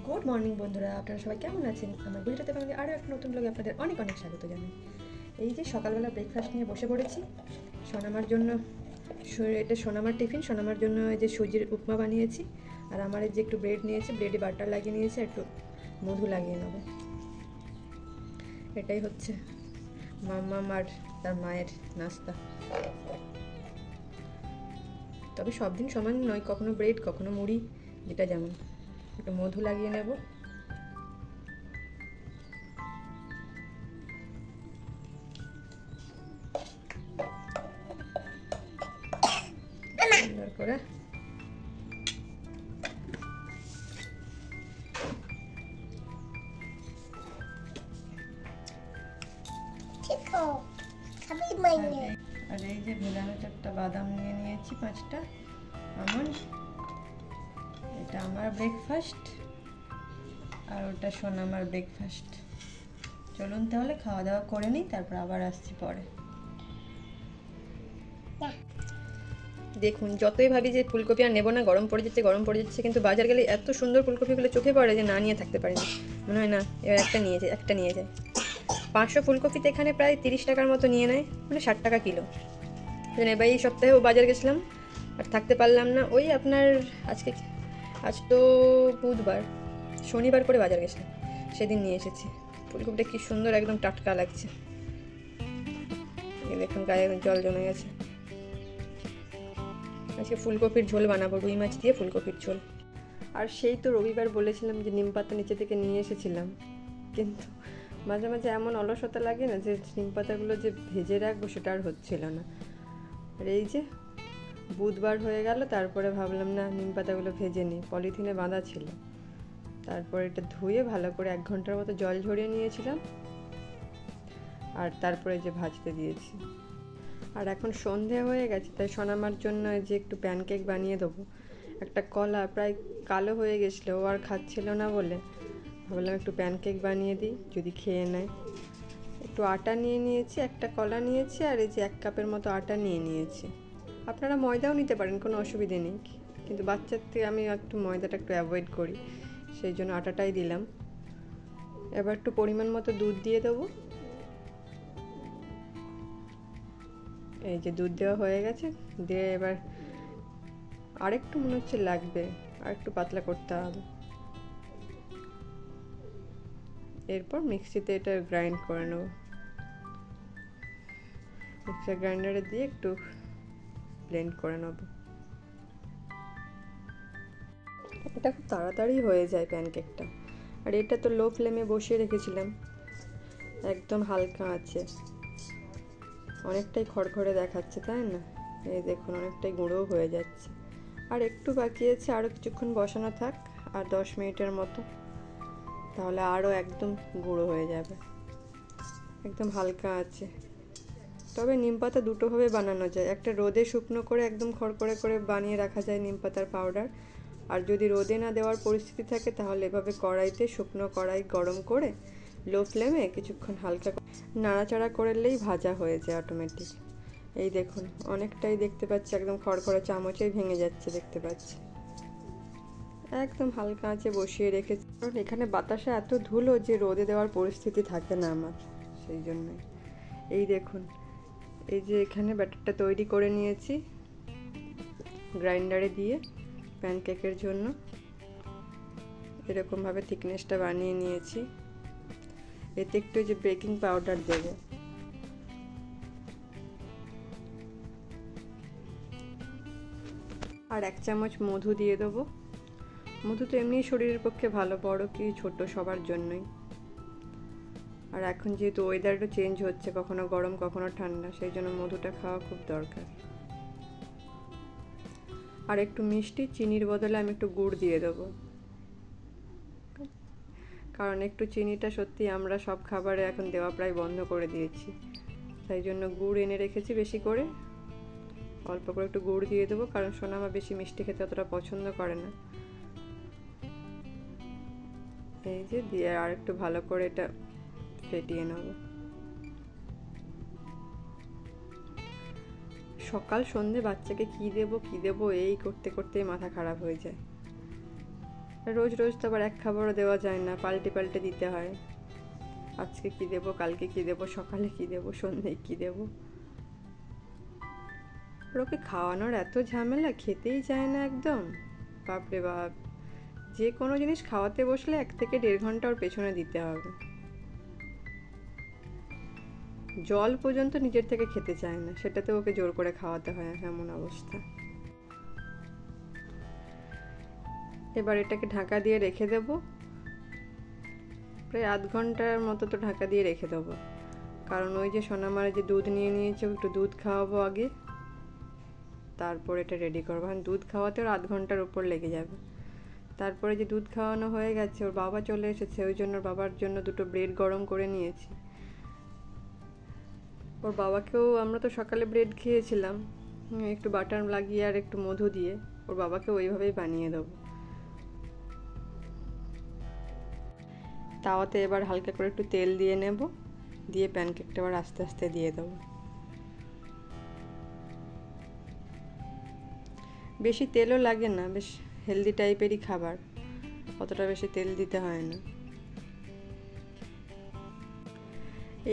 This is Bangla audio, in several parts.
গুড মর্নিং বন্ধুরা, আপনারা সবাই কেমন আছেন? আমার ভিডিওতে আপনাদের আরও একটা নতুন ব্লগে আপনাদের অনেক অনেক স্বাগত জানাই। এই যে সকালবেলা ব্রেকফাস্ট নিয়ে বসে পড়েছি। সোনামার জন্য এটা সোনামার টিফিন। সোনামার জন্য এই যে সুজির উপমা বানিয়েছি, আর আমার এই যে একটু ব্রেড নিয়েছি, ব্রেডে বাটার লাগিয়ে নিয়েছি, একটু মধু লাগিয়ে নেব। এটাই হচ্ছে মাম্মাম আর তার মায়ের নাস্তা। তবে সব দিন সমান নয়, কখনো ব্রেড কখনো মুড়ি, যেটা যেমন। একটু মধু লাগিয়ে নেব। সুন্দর করে আর এই যে ভেলানো চারটা বাদাম নিয়ে নিয়েছি, 5টা আমন্ড। এটা আমার ব্রেকফাস্ট আর ওটা সোনামার ব্রেকফাস্ট। চলুন তাহলে খাওয়া দাওয়া করে নিই, তারপর আবার আসছি পরে। দেখুন, যতই ভাবি যে ফুলকপি আর নেবো না, গরম পড়ে যাচ্ছে, কিন্তু বাজার গেলে এত সুন্দর ফুলকপিগুলো চোখে পড়ে যে না নিয়ে থাকতে পারি না। মনে হয় না এবার একটা নিয়ে যায়। 500 ফুলকপিতে এখানে প্রায় 30 টাকার মতো নিয়ে নেয়, মানে 60 টাকা কিলো। এবার এই সপ্তাহেও বাজার গেছিলাম আর থাকতে পারলাম না। ওই আপনার আজ তো বুধবার, শনিবার করে বাজার গেছিলাম, সেদিন নিয়ে এসেছি। ফুলকপিটা কি সুন্দর, একদম টাটকা লাগছে। দেখুন গায়ে জল জমে গেছে। আজকে ফুলকপির ঝোল বানাবো, রুই মাছ দিয়ে ফুলকপির ঝোল। আর সেই তো রবিবার বলেছিলাম যে নিম পাতা নিচে থেকে নিয়ে এসেছিলাম, কিন্তু মাঝে মাঝে এমন অলসতা লাগে না যে নিম পাতাগুলো যে ভেজে রাখবো সেটা আর হচ্ছিল না। আর এই যে বুধবার হয়ে গেল, তারপরে ভাবলাম না নিম পাতাগুলো ভেজে নিই, পলিথিনে বাঁধা ছিল। তারপর এটা ধুয়ে ভালো করে 1 ঘন্টার মতো জল ঝরিয়ে নিয়েছিলাম, আর তারপরে যে ভাজতে দিয়েছি। আর এখন সন্ধে হয়ে গেছে, তাই সোনামার জন্য যে একটু প্যানকেক বানিয়ে দেবো। একটা কলা প্রায় কালো হয়ে গেছিলো, ও আর খাচ্ছিল না বলে ভাবলাম একটু প্যানকেক বানিয়ে দিই, যদি খেয়ে নেয়। একটু আটা নিয়ে নিয়েছি, একটা কলা নিয়েছি, আর এই যে 1 কাপের মতো আটা নিয়ে নিয়েছি। আপনারা ময়দাও নিতে পারেন, কোনো অসুবিধে নেই, কিন্তু বাচ্চার থেকে আমি একটু ময়দাটা একটু অ্যাভয়েড করি, সেই জন্য আটাটাই দিলাম। এবার একটু পরিমাণ মতো দুধ দিয়ে দেবো। এই যে দুধ দেওয়া হয়ে গেছে, দিয়ে এবার আরেকটু মনে হচ্ছে লাগবে, আর একটু পাতলা করতে হবে। এরপর মিক্সিতে এটা গ্রাইন্ড করে নেব। মিক্সার গ্রাইন্ডারে দিয়ে একটু ব্লেন্ড করে নেব। এটা খুব তাড়াতাড়ি হয়ে যায় প্যানকেকটা। আর এটা তো লো ফ্লেমে বসিয়ে রেখেছিলাম, একদম হালকা আছে। অনেকটাই খড়খড়ে দেখাচ্ছে, তাই না? এই দেখুন অনেকটাই গুঁড়ো হয়ে যাচ্ছে। আর একটু বাকি আছে, আরও কিছুক্ষণ বসানো থাক, আর 10 মিনিটের মতো, তাহলে আরও একদম গুঁড়ো হয়ে যাবে। একদম হালকা আছে। তবে নিম পাতা দুটোভাবে বানানো যায়, একটা রোদে শুকনো করে একদম খড়খড়ে করে বানিয়ে রাখা যায় নিম পাতার পাউডার। আর যদি রোদে না দেওয়ার পরিস্থিতি থাকে, তাহলে এভাবে কড়াইতে, শুকনো কড়াই গরম করে লো ফ্লেমে কিছুক্ষণ হালকা নাড়াচাড়া করলেই ভাজা হয়ে যায় অটোমেটিক। এই দেখুন অনেকটাই দেখতে পাচ্ছি, একদম খড়খড়ে, চামচেই ভেঙে যাচ্ছে দেখতে পাচ্ছি। একদম হালকা আঁচে বসিয়ে রেখেছি, কারণ এখানে বাতাসে এত ধুলো যে রোদে দেওয়ার পরিস্থিতি থাকে না আমার, সেই জন্যই। এই দেখুন, এই যে এখানে ব্যাটারটা তৈরি করে নিয়েছি গ্রাইন্ডারে দিয়ে প্যানকেকের জন্য। এরকমভাবে থিকনেসটা বানিয়ে নিয়েছি। এতে একটু যে বেকিং পাউডার দেবো, আর 1 চামচ মধু দিয়ে দেবো। মধু তো এমনি শরীরের পক্ষে ভালো, বড় কি ছোট সবার জন্যই। আর এখন যেহেতু ওয়েদারটা চেঞ্জ হচ্ছে, কখনো গরম কখনো ঠান্ডা, সেই জন্য মধুটা খাওয়া খুব দরকার। আর একটু মিষ্টি, চিনির বদলে আমি একটু গুড় দিয়ে দেবো, কারণ একটু চিনিটা সত্যি আমরা সব খাবারে এখন দেওয়া প্রায় বন্ধ করে দিয়েছি। তাই জন্য গুড় এনে রেখেছি বেশি করে, অল্প করে একটু গুড় দিয়ে দেবো, কারণ সোনামা বেশি মিষ্টি খেতে অতটা পছন্দ করে না। এই যে দিয়ে আর একটু ভালো করে এটা ফেটিয়ে নেব। সকাল সন্ধে বাচ্চাকে কি দেবো এই করতে করতে মাথা খারাপ হয়ে যায়। রোজ রোজ তো আবার এক খাবারও দেওয়া যায় না, পাল্টে পাল্টে দিতে হয়। আজকে কি দেবো, কালকে কি দেবো, সকালে কি দেবো, সন্ধ্যায় কি দেবো। ওকে খাওয়ানোর এত ঝামেলা, খেতেই চায় না একদম। বাপরে বাপ, যে কোনো জিনিস খাওয়াতে বসলে 1 থেকে 1.5 ঘন্টা ওর পেছনে দিতে হবে। জল পর্যন্ত নিজের থেকে খেতে চায় না, সেটাতে ওকে জোর করে খাওয়াতে হয়, এমন অবস্থা। এবার এটাকে ঢাকা দিয়ে রেখে দেব, প্রায় 1/2 ঘন্টার মতো তো ঢাকা দিয়ে রেখে দেবো। কারণ ওই যে সোনামার যে দুধ নিয়ে নিয়েছে, একটু দুধ খাওয়াবো আগে, তারপর এটা রেডি করবো। দুধ খাওয়াতে ওর 1/2 ঘন্টার উপর লেগে যাবে। তারপরে যে দুধ খাওয়ানো হয়ে গেছে, ওর বাবা চলে এসেছে, ওই জন্য বাবার জন্য 2টো ব্রেড গরম করে নিয়েছি। ওর বাবাকেও, আমরা তো সকালে ব্রেড খেয়েছিলাম, একটু বাটার লাগিয়ে আর একটু মধু দিয়ে ওর বাবাকে ওইভাবেই বানিয়ে দেবো। তাওয়াতে এবার হালকা করে একটু তেল দিয়ে নেব, দিয়ে প্যানকেকটা আবার আস্তে আস্তে দিয়ে দেবো। বেশি তেলও লাগে না, বেশ হেলদি টাইপেরই খাবার, অতটা বেশি তেল দিতে হয় না।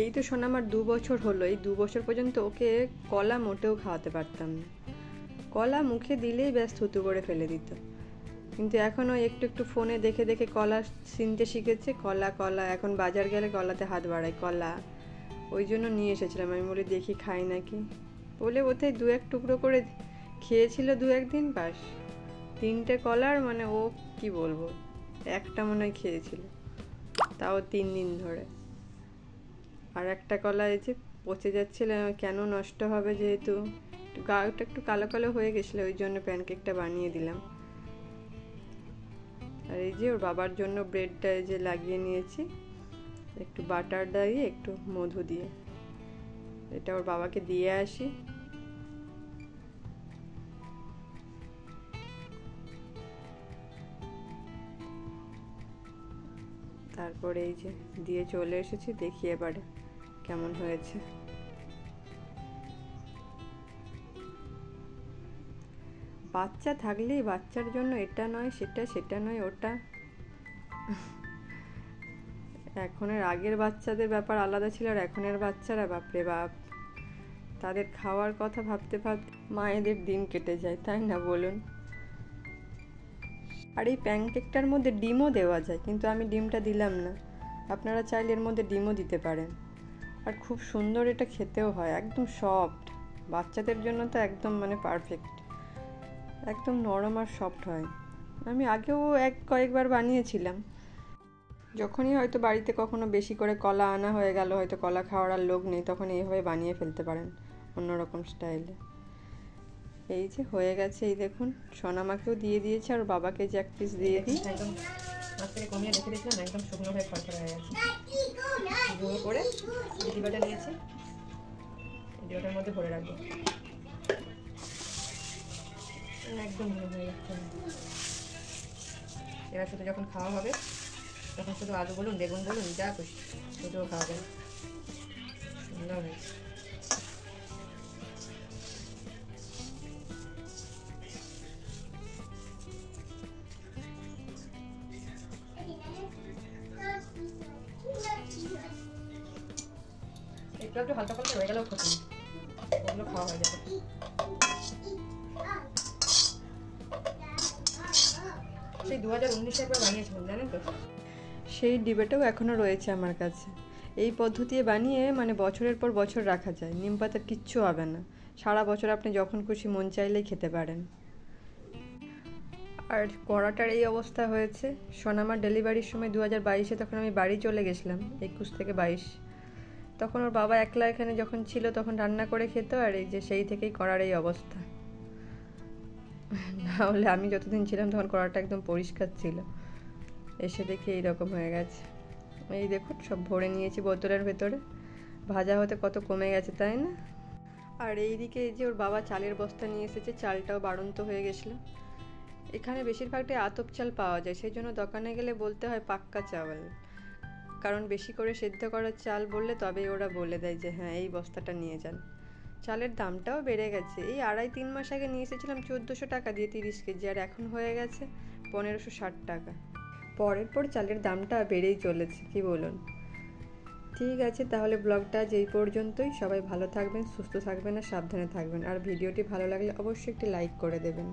এই তো সোনামার 2 বছর হলো, এই 2 বছর পর্যন্ত ওকে কলা মোটেও খাওয়াতে পারতাম না। কলা মুখে দিলেই ব্যাস থুতু করে ফেলে দিত। কিন্তু এখন ও একটু একটু ফোনে দেখে দেখে কলা চিনতে শিখেছে। কলা কলা, এখন বাজার গেলে কলাতে হাত বাড়ায়, কলা। ওই জন্য নিয়ে এসেছিলাম, আমি বলি দেখি খাই নাকি, বলে ওতেই 2-1 টুকরো করে খেয়েছিল 2-1 দিন, বাস। 3টে কলার মানে ও কি বলবো, একটা মনে হয় খেয়েছিল, তাও 3 দিন ধরে। আর একটা কলা এই যে পচে যাচ্ছিল, কেন নষ্ট হবে, যেহেতু গাটা একটু কালো কালো হয়ে গেছিলো, ওই জন্য প্যানকেকটা বানিয়ে দিলাম। আর এই যে ওর বাবার জন্য ব্রেডটা এই যে লাগিয়ে নিয়েছি, একটু বাটার দিয়ে একটু মধু দিয়ে। এটা ওর বাবাকে দিয়ে আসি। তারপরে এই যে দিয়ে চলে এসেছি, দেখি এবারে কেমন হয়েছে। বাচ্চা থাকলেই বাচ্চার জন্য এটা নয় সেটা, সেটা নয় ওটা। এখনের আগের বাচ্চাদের ব্যাপার আলাদা ছিল, আর এখনের বাচ্চারা বাপরে বাপ, তাদের খাওয়ার কথা ভাবতে ভাবতে মায়েদের দিন কেটে যায়, তাই না বলুন? আর এই প্যানকেকটার মধ্যে ডিমও দেওয়া যায়, কিন্তু আমি ডিমটা দিলাম না। আপনারা চাইলে এর মধ্যে ডিমও দিতে পারেন। আর খুব সুন্দর এটা খেতেও হয়, একদম সফট। বাচ্চাদের জন্য তো একদম মানে পারফেক্ট, একদম নরম আর সফট হয়। আমি আগেও কয়েকবার বানিয়েছিলাম, যখনই হয়তো বাড়িতে কখনো বেশি করে কলা আনা হয়ে গেল, হয়তো কলা খাওয়ার আর লোক নেই, তখন এইভাবে বানিয়ে ফেলতে পারেন অন্যরকম স্টাইলে। এই যে হয়ে গেছে, এই দেখুন সোনামাকেও দিয়ে দিয়েছে, আর বাবাকে যে 1 পিস দিয়ে দিই। একদম আজ থেকে কমিয়ে রেখে দিয়েছিলাম, একদম শুকনো হয়ে খরখরে হয়ে গেছে। গুঁড়ো করে ডিবাটা নিয়েছি, ডিবাটার মধ্যে ভরে রাখবো, একদম গুঁড়ো হয়ে যাচ্ছে। এবার শুধু যখন খাওয়া হবে তখন শুধু আলু বলুন, বেগুন বলুন, যা খুশি শুধুও খাওয়া যাবে। সুন্দর হয়েছে। একটু হালকা পাতলা হয়ে গেলেও ক্ষতি নেই, ওগুলো খাওয়া হয়ে যাবে। সেই 2019 একবার বানিয়েছিলাম, জানেন তো, সেই ডিবেটাও এখনও রয়েছে আমার কাছে। এই পদ্ধতি বানিয়ে মানে বছরের পর বছর রাখা যায়, নিম পাতার কিচ্ছু হবে না, সারা বছর আপনি যখন খুশি মন চাইলেই খেতে পারেন। আর কড়াটার এই অবস্থা হয়েছে, সোনামার ডেলিভারির সময় 2022-এ, তখন আমি বাড়ি চলে গেছিলাম 21 থেকে 22। তখন ওর বাবা একলা এখানে যখন ছিল তখন রান্না করে খেত, আর এই যে সেই থেকেই কড়ার এই অবস্থা। না হলে আমি যতদিন ছিলাম তখন কড়াটা একদম পরিষ্কার ছিল, এসে দেখি এইরকম হয়ে গেছে। এই দেখুন সব ভরে নিয়েছি বোতলের ভেতরে, ভাজা হতে কত কমে গেছে, তাই না? আর এইদিকে এই যে ওর বাবা চালের বস্তা নিয়ে এসেছে, চালটাও বাড়ন্ত হয়ে গেছিলো। এখানে বেশিরভাগটাই আতপ চাল পাওয়া যায়, সেই জন্য দোকানে গেলে বলতে হয় পাক্কা চাওয়াল, কারণ বেশি করে সেদ্ধ করা চাল বললে তবেই ওরা বলে দেয় যে হ্যাঁ এই বস্তাটা নিয়ে যান। চালের দামটাও বেড়ে গেছে। এই 2.5-3 মাস আগে নিয়ে এসেছিলাম 1400 টাকা দিয়ে 30 কেজি, আর এখন হয়ে গেছে 1560 টাকা। পরের পর চালের দামটা বেড়েই চলেছে, কি বলুন। ঠিক আছে, তাহলে ব্লগটা আজ এই পর্যন্তই। সবাই ভালো থাকবেন, সুস্থ থাকবেন আর সাবধানে থাকবেন। আর ভিডিওটি ভালো লাগলে অবশ্যই একটি লাইক করে দেবেন।